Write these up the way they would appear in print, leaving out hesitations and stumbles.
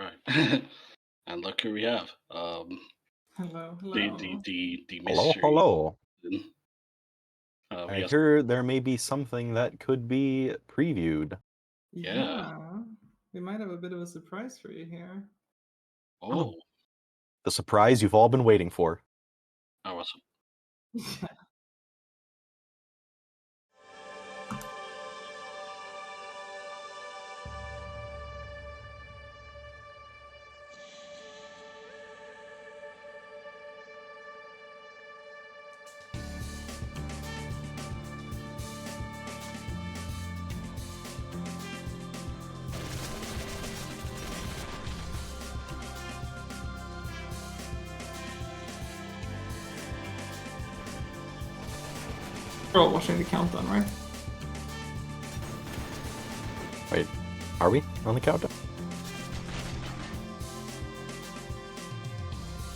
Alright. And look who we have. Hello, The hello. the Hello, mystery. hello. We I have hear there may be something that could be previewed. Yeah. We might have a bit of a surprise for you here. Oh, The surprise you've all been waiting for. awesome. We're all watching the countdown, right? Wait, are we on the countdown?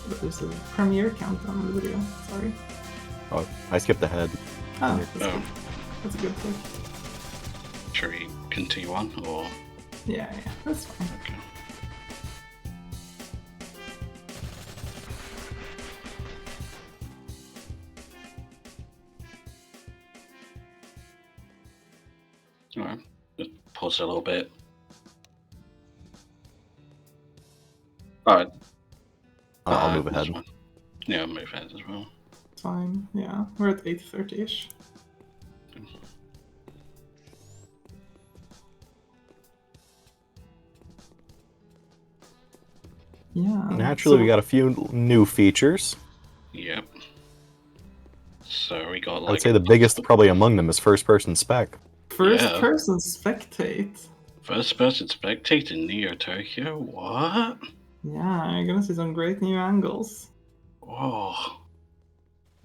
But there's a premiere countdown in the video. Sorry. Oh, I skipped ahead. Ah, that's Oh. good. That's a good pick. Should we continue on or Yeah, that's fine. okay. Alright. Just pause a little bit. Alright. I'll move this ahead. one. Yeah, I'll move ahead as well. Fine. Yeah, we're at 8:30ish. Yeah. Naturally, so- we got a few new features. Yep. So we got I like would say the biggest probably among them is first-person spec. First Yeah. person spectate. first person spectate in Neotokyo? What? Yeah, you're gonna see some great new angles. Whoa.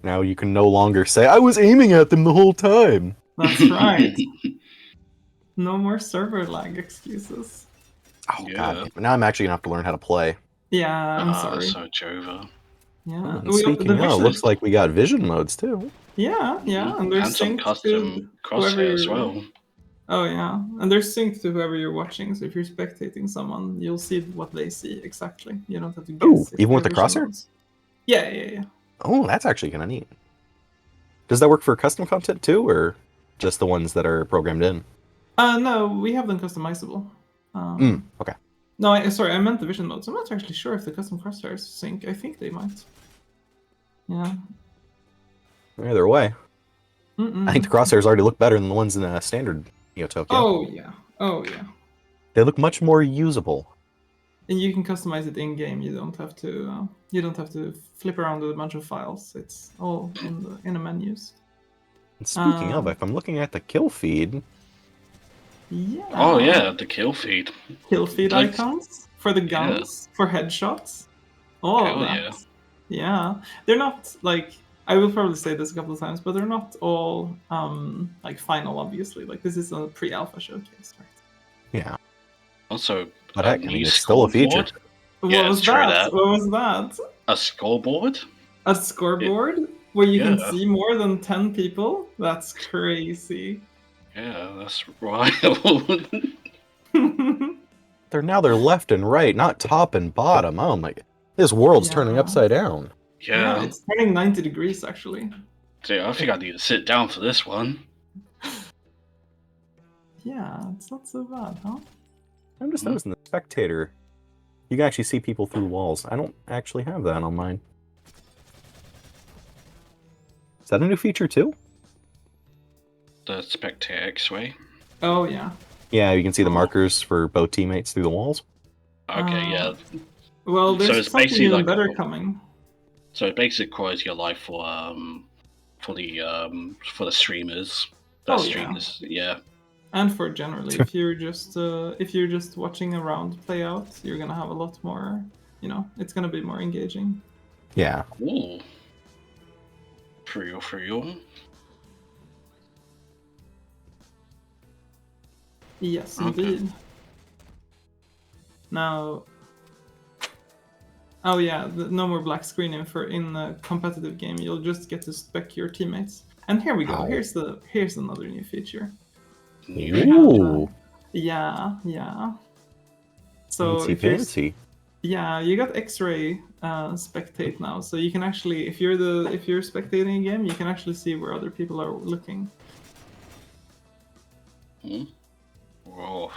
Now you can no longer say, I was aiming at them the whole time! That's right. No more server lag excuses. Oh, Yeah. god. Now I'm actually gonna have to learn how to play. Yeah, I'm sorry. So Jova. Yeah. And speaking of, vision- looks like we got vision modes too. Yeah, and they're And some synced custom to whoever crosshair as you're... well. Oh yeah, and they're synced to whoever you're watching. So if you're spectating someone, you'll see what they see exactly. You don't have to guess. Ooh, if even with their the vision crosshair? modes. Yeah. Oh, that's actually kind of neat. Does that work for custom content too, or just the ones that are programmed in? No, we have them customizable. Okay. No, I meant the vision modes. I'm not actually sure if the custom crosshairs sync. I think they might. Yeah. Either way, I think the crosshairs already look better than the ones in the standard Neotokyo. Oh yeah. They look much more usable. And you can customize it in game. You don't have to. You don't have to flip around with a bunch of files. It's all in the menus. And speaking of, if I'm looking at the kill feed, Yeah. Oh yeah, the kill feed. Kill feed Like- icons for the guns, for headshots. All Hell of that. Yeah. They're not like, I will probably say this a couple of times, but they're not all like final, obviously. Like this is a pre-alpha showcase, right? yeah. Also, But heck, I mean, it's still a feature. scoreboard. What Yeah, was true that? that. What was that? A scoreboard? A scoreboard where you can Yeah. see more than 10 people? That's crazy. Yeah, that's wild. They're left and right, not top and bottom. Oh my, this world's turning Yeah. upside down. yeah. It's turning 90 degrees actually. Dude, I think I need to sit down for this one. Yeah, it's not so bad, huh? I'm just noticing the spectator. You can actually see people through walls. I don't actually have that on mine. Is that a new feature too? The spectator X-ray. Oh yeah. Yeah, you can see the Oh. markers for both teammates through the walls. Okay, yeah. Well, So there's it's something basically even like- better coming. So it basically qualities your life for the streamers. That Oh, yeah. stream this, yeah. And for generally, if you're just watching a round play out, you're gonna have a lot more. It's gonna be more engaging. Yeah. Ooh. For real. Yes, Okay. indeed. Now. Oh yeah, no more black screen in a competitive game. You'll just get to spec your teammates. And here we go. Ow. Here's another new feature. Ooh. Yeah. So Fancy, if you're fancy. yeah, you got X-ray spectate now, so you can actually, if you're spectating a game, you can actually see where other people are looking. Whoa.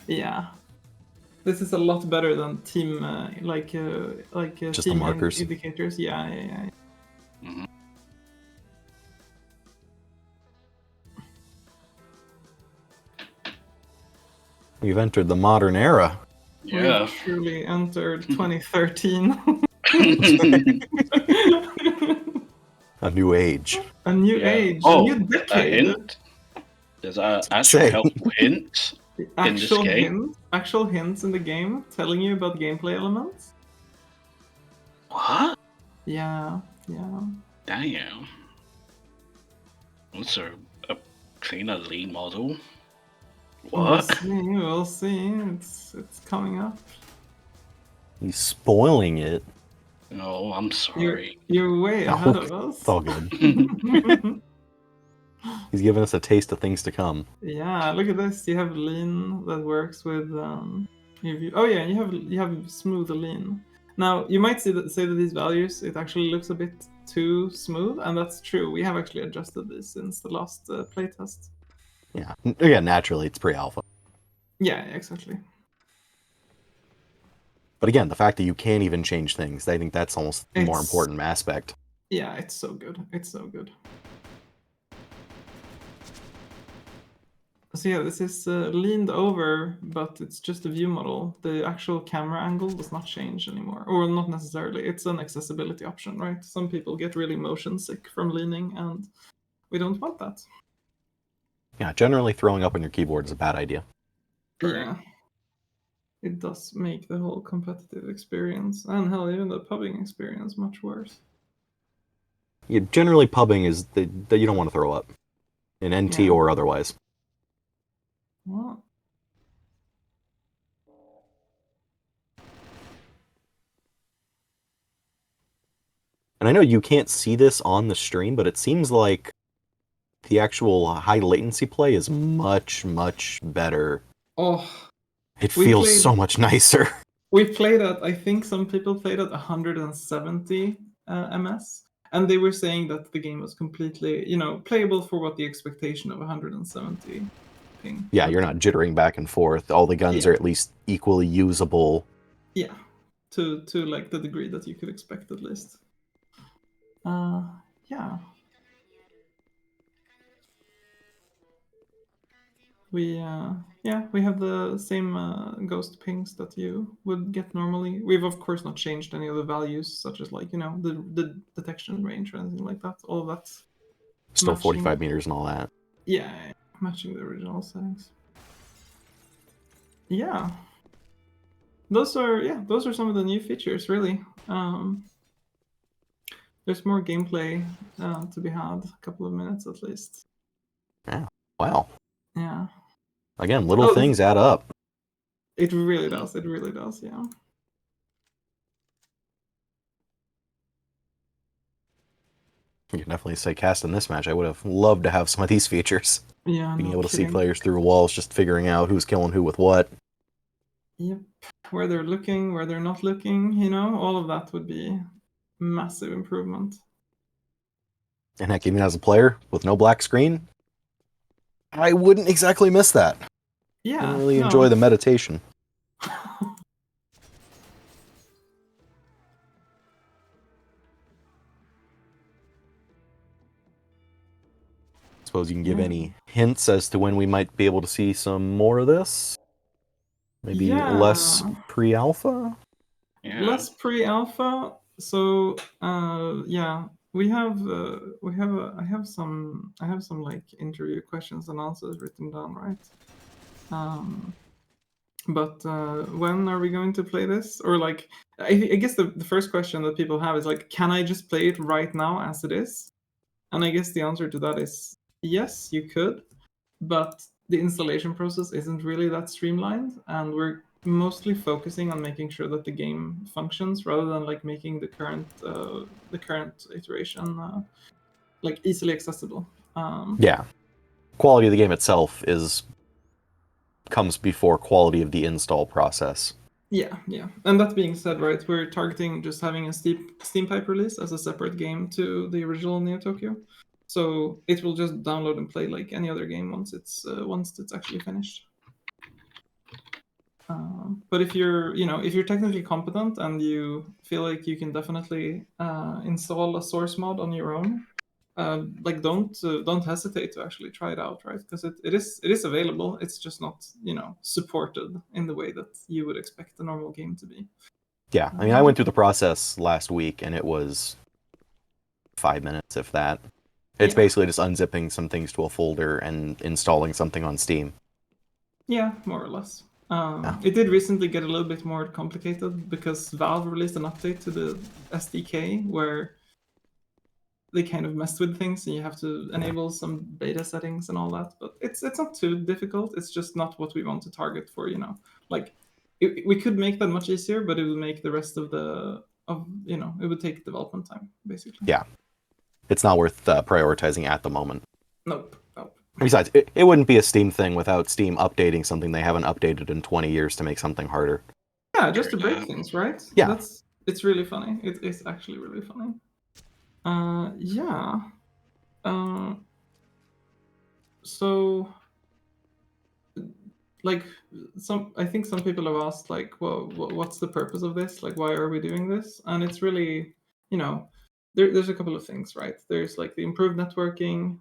Yeah, this is a lot better than team Just team the markers. indicators. Yeah. Mm-hmm. We've entered the modern era. Yeah. We've truly entered 2013. A new age. A new Yeah. age, a Oh, new a decade. hint? There's actual Say. helpful hints in this game? Actual hints in the game telling you about gameplay elements. What? Yeah. Damn. What's a cleaner lean model? What? We'll see. It's coming up. He's spoiling it. No, I'm sorry. You're way ahead of us. It's all good. He's giving us a taste of things to come. Yeah, look at this. You have lean that works with you have smooth lean. Now you might say that these values, it actually looks a bit too smooth, and that's true. We have actually adjusted this since the last playtest. Yeah. Again, naturally, it's pre-alpha. Yeah, exactly. But again, the fact that you can't even change things, I think that's almost the more important aspect. Yeah, it's so good. It's so good. So yeah, this is leaned over, but it's just a view model. The actual camera angle does not change anymore, or not necessarily. It's an accessibility option, right? Some people get really motion sick from leaning, and we don't want that. Yeah, generally throwing up on your keyboard is a bad idea. Yeah. It does make the whole competitive experience, and hell, even the pubbing experience, much worse. Yeah, generally pubbing is that you don't want to throw up. In NT or otherwise. What? And I know you can't see this on the stream, but it seems like the actual high latency play is much, much better. Oh. It feels so much nicer. We played at, I think some people played at 170 ms, and they were saying that the game was completely, playable for what the expectation of 170 ping. Yeah, you're not jittering back and forth. All the guns are at least equally usable. Yeah, to like the degree that you could expect at least. Yeah. We have the same ghost pings that you would get normally. We've of course not changed any of the values, such as the detection range or anything like that. All of that's still 45 meters and all that. Yeah, matching the original settings. Yeah. Those are some of the new features, really. There's more gameplay to be had, a couple of minutes at least. Yeah. Wow. Yeah. Again, little things add up. It really does. It really does, yeah. You can definitely say cast in this match. I would have loved to have some of these features. Yeah, being able to see players through walls, just figuring out who's killing who with what. Yep. Where they're looking, where they're not looking, all of that would be massive improvement. And heck, even as a player with no black screen, I wouldn't exactly miss that. Yeah. I really enjoy the meditation. Suppose you can give any hints as to when we might be able to see some more of this? Maybe less pre-alpha? Yeah. Less pre-alpha. So we have I have some like interview questions and answers written down, right? But when are we going to play this? Or like, I guess the first question that people have is like, can I just play it right now as it is? And I guess the answer to that is yes, you could, but the installation process isn't really that streamlined, and we're mostly focusing on making sure that the game functions rather than like making the current iteration like easily accessible. Yeah, quality of the game itself comes before quality of the install process. Yeah, yeah. And that being said, right, we're targeting just having a Steam Pipe release as a separate game to the original Neotokyo. So it will just download and play like any other game once it's actually finished. But if you're technically competent and you feel like you can definitely install a source mod on your own, like don't hesitate to actually try it out, right? Because it is available. It's just not supported in the way that you would expect a normal game to be. Yeah, I mean, I went through the process last week, and it was 5 minutes, if that. It's Yeah. basically just unzipping some things to a folder and installing something on Steam. Yeah, more or less. Yeah. It did recently get a little bit more complicated because Valve released an update to the SDK where they kind of messed with things and you have to enable some beta settings and all that. But it's not too difficult. It's just not what we want to target for, Like we could make that much easier, but it would make the rest of it would take development time, basically. Yeah. It's not worth prioritizing at the moment. Nope. Besides, it wouldn't be a Steam thing without Steam updating something they haven't updated in 20 years to make something harder. Yeah, just to break things, right? Yeah. It's really funny. It's actually really funny. Yeah. So, like, I think some people have asked, like, well, what's the purpose of this? Like, why are we doing this? And it's really, there's a couple of things, right? There's like the improved networking.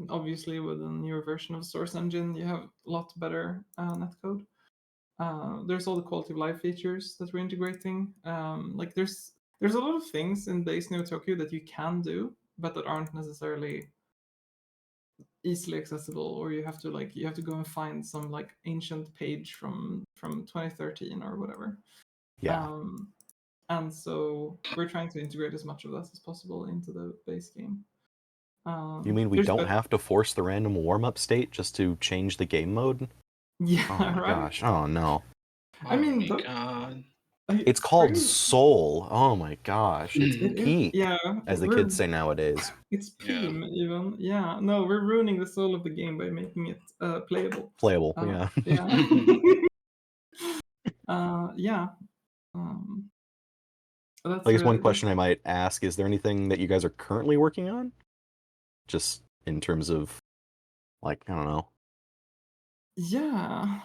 Obviously, with a newer version of Source Engine, you have a lot better netcode. There's all the quality of life features that we're integrating. Like there's a lot of things in base Neotokyo that you can do, but that aren't necessarily easily accessible, or you have to go and find some like ancient page from 2013 or whatever. Yeah. And so we're trying to integrate as much of that as possible into the base game. You mean we don't have to force the random warm-up state just to change the game mode? Yeah, Oh my right. gosh. Oh no. I mean, God. It's called Soul. Oh my gosh. It's peak, yeah, as the kids say nowadays. It's Yeah. Pim even. Yeah, no, we're ruining the soul of the game by making it playable. Playable, yeah. Yeah. Yeah. That's I guess one question I might ask, is there anything that you guys are currently working on? Just in terms of, like, I don't know. Yeah,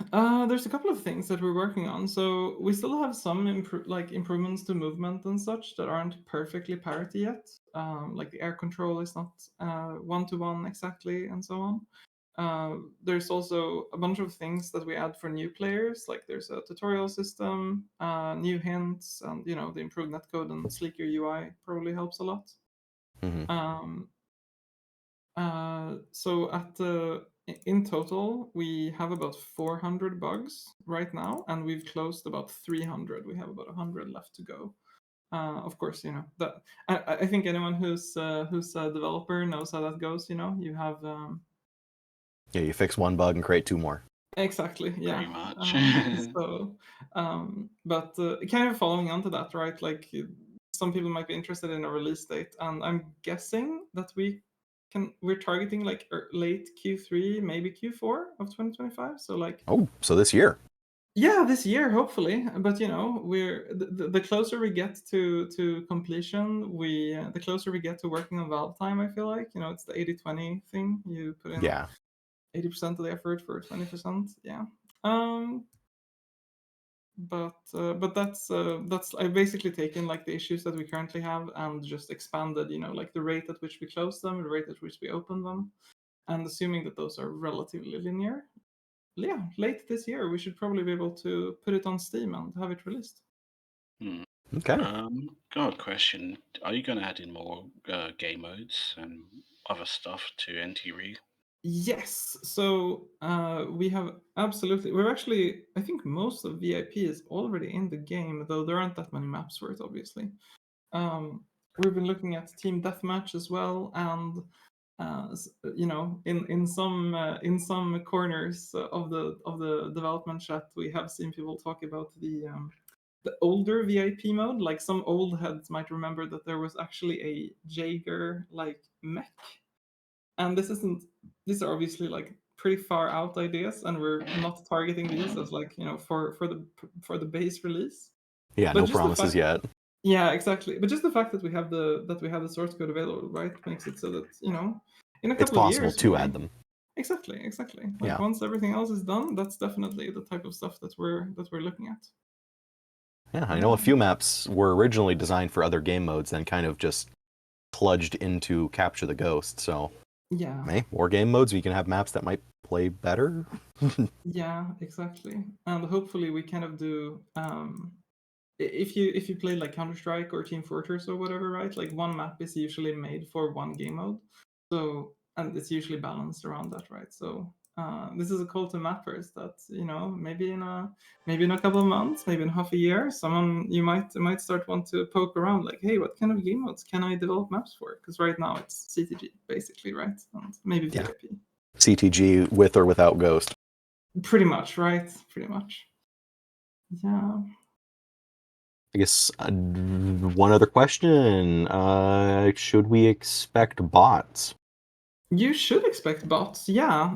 there's a couple of things that we're working on. So we still have some improvements to movement and such that aren't perfectly parity yet. Like the air control is not one-to-one exactly, and so on. There's also a bunch of things that we add for new players, like there's a tutorial system, new hints, and the improved netcode and sleeker UI probably helps a lot. Mm-hmm. So in total, we have about 400 bugs right now, and we've closed about 300. We have about 100 left to go. Of course, that I think anyone who's a developer knows how that goes. You have Yeah, you fix one bug and create two more. exactly, yeah. Pretty much. But kind of following on to that, right? Like some people might be interested in a release date, and I'm guessing that we're targeting like late Q3, maybe Q4 of 2025. So like, Oh, so this year. yeah, this year hopefully. But we're the closer we get to completion, the closer we get to working on Valve time. I feel like it's the 80-20 thing. You put in Yeah. 80% of the effort for 20%. Yeah. But that's I've basically taken like the issues that we currently have and just expanded, like the rate at which we close them, the rate at which we open them, and assuming that those are relatively linear. Yeah, late this year we should probably be able to put it on Steam and have it released. Okay. God, question. Are you going to add in more game modes and other stuff to NTRE? Yes. So we're actually, I think most of VIP is already in the game, though there aren't that many maps for it, obviously. We've been looking at team deathmatch as well, and in some corners of the development chat, we have seen people talk about the older VIP mode. Like some old heads might remember that there was actually a Jaeger like mech, and these are obviously like pretty far out ideas, and we're not targeting these as like for the base release. Yeah, But no just the promises fact, yet. yeah, exactly. But just the fact that we have the source code available, right, makes it so that in a It's couple of possible years, to maybe. add them. Exactly. Like Yeah. once everything else is done, that's definitely the type of stuff that we're looking at. Yeah, I know a few maps were originally designed for other game modes, then kind of just plunged into Capture the Ghost. So, Yeah. more game modes, we can have maps that might play better. Yeah, exactly. And hopefully we kind of do if you play like Counter-Strike or Team Fortress or whatever, right? Like one map is usually made for one game mode. So, and it's usually balanced around that, right? So this is a call to mappers that maybe in a couple of months, maybe in half a year, someone you might start want to poke around, like, hey, what kind of game modes can I develop maps for? Because right now it's CTG basically, right? And maybe Yeah. VIP. CTG with or without Ghost. Pretty much, right? Pretty much. Yeah. I guess one other question. Should we expect bots? You should expect bots. Yeah.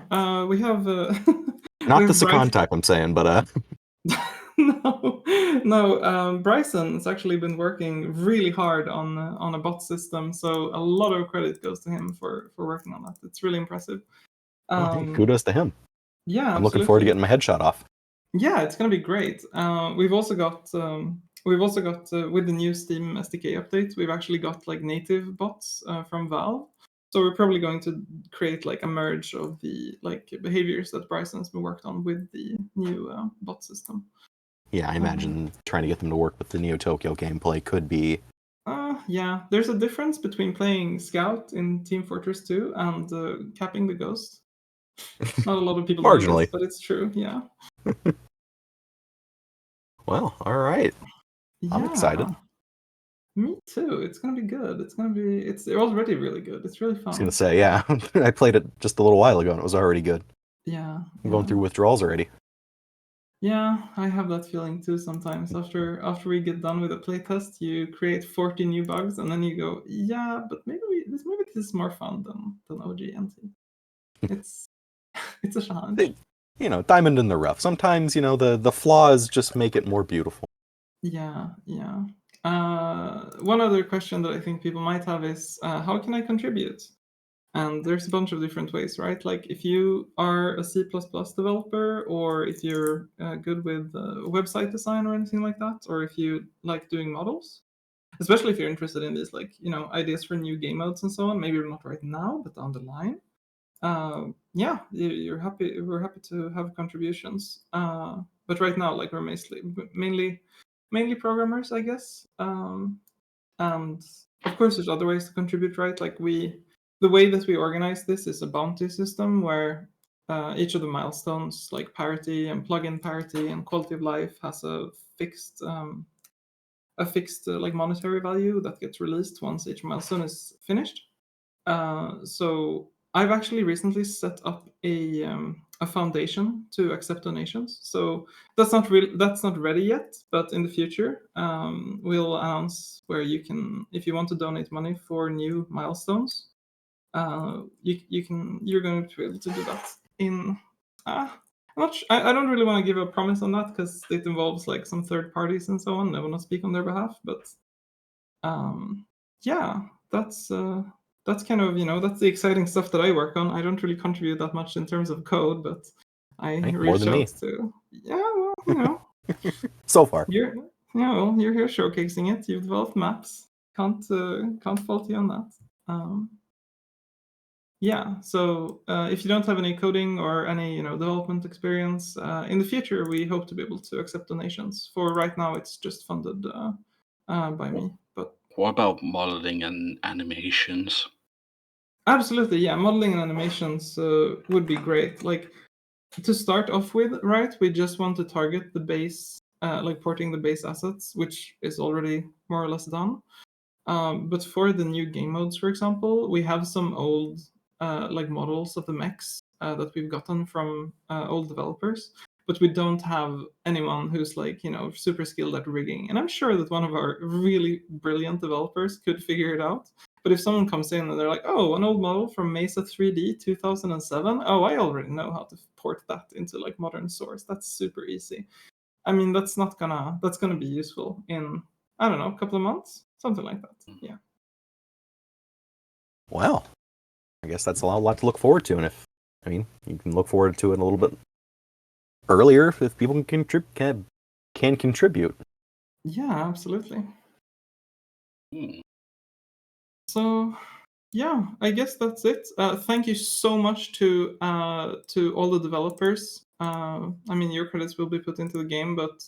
We have we Not the have Bryce. Sakan type, I'm saying, but No. Bryson has actually been working really hard on a bot system, so a lot of credit goes to him for working on that. It's really impressive. well, hey, kudos to him. Yeah, I'm looking forward to absolutely. getting my headshot off. Yeah, it's gonna be great. We've also got with the new Steam SDK update, we've actually got like native bots from Valve. So we're probably going to create like a merge of the like behaviors that Bryson's been worked on with the new bot system. Yeah, I imagine trying to get them to work with the Neotokyo gameplay could be. Yeah, there's a difference between playing Scout in Team Fortress 2 and capping the Ghost. Not a lot of people know this, Marginally. but it's true. Yeah. Well, all right. I'm excited. Yeah. Me too. It's gonna be good. It's already really good. It's really I was fun. gonna say, yeah. I played it just a little while ago and it was already good. Yeah. I'm going through withdrawals already. Yeah, I have that feeling too sometimes. After we get done with a playtest, you create 40 new bugs and then you go, yeah, but maybe this is more fun than OG&T. It's it's a challenge. Diamond in the rough. Sometimes, the flaws just make it more beautiful. Yeah. One other question that I think people might have is, how can I contribute? And there's a bunch of different ways, right? Like if you are a C++ developer, or if you're good with website design or anything like that, or if you like doing models, especially if you're interested in these, like, ideas for new game modes and so on, maybe not right now, but down the line. Yeah, we're happy to have contributions. But right now, like, we're mainly programmers, I guess. And of course, there's other ways to contribute, right? Like the way that we organize this is a bounty system where each of the milestones, like parity and plugin parity and quality of life, has a fixed like monetary value that gets released once each milestone is finished. So I've actually recently set up a foundation to accept donations. So that's not ready yet, but in the future, we'll announce where you can, if you want to donate money for new milestones, you're going to be able to do that in. I don't really want to give a promise on that because it involves like some third parties and so on. I will not speak on their behalf, but yeah, that's kind of that's the exciting stuff that I work on. I don't really contribute that much in terms of code, but I Hey, more reach than me. out to well, So far. you're you're here showcasing it. You've developed maps. Can't fault you on that. Yeah, so if you don't have any coding or any development experience, in the future we hope to be able to accept donations. For right now, it's just funded by me. But What about modeling and animations? absolutely, yeah, modeling and animations would be great. Like, to start off with, right? We just want to target the base, like porting the base assets, which is already more or less done. But for the new game modes, for example, we have some old like models of the mechs that we've gotten from old developers, but we don't have anyone who's like super skilled at rigging. And I'm sure that one of our really brilliant developers could figure it out. But if someone comes in and they're like, "Oh, an old model from Mesa 3D 2007. Oh, I already know how to port that into like modern Source. That's super easy." I mean, that's gonna be useful in, I don't know, a couple of months, something like that. Yeah. Well, I guess that's a lot to look forward to, and you can look forward to it a little bit earlier if people can contribute. Yeah, absolutely. Hmm. So yeah, I guess that's it. Thank you so much to all the developers. I mean, your credits will be put into the game, but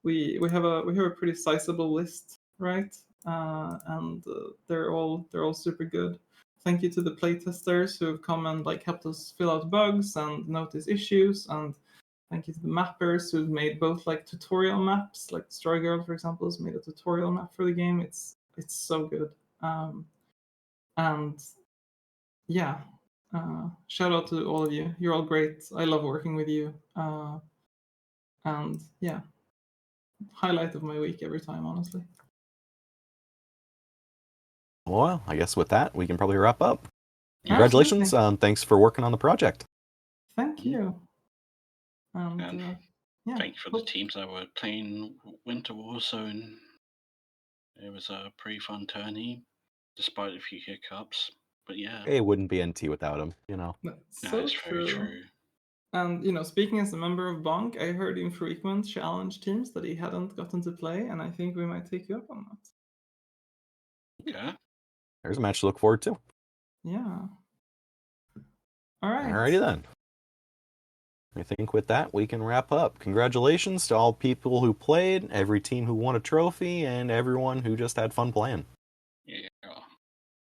we have a pretty sizable list, right? And they're all super good. Thank you to the playtesters who have come and like helped us fill out bugs and notice issues, and thank you to the mappers who've made both like tutorial maps, like Story Girl, for example, has made a tutorial map for the game. It's so good. And yeah, shout out to all of you. You're all great. I love working with you. And yeah, highlight of my week every time, honestly. Well, I guess with that, we can probably wrap up. Absolutely. Congratulations. Thanks for working on the project. Thank you. And And yeah, thank you for the teams that were playing Winter Warzone. It was a pretty fun tourney, despite a few hiccups. But yeah, It wouldn't be NT without him, you know. that's no, so it's very true. true. And speaking as a member of Bonk, I heard Infrequent challenge teams that he hadn't gotten to play, and I think we might take you up on that. Okay. There's a match to look forward to. Yeah. All right. Alrighty then. I think with that, we can wrap up. Congratulations to all people who played, every team who won a trophy, and everyone who just had fun playing. Yeah.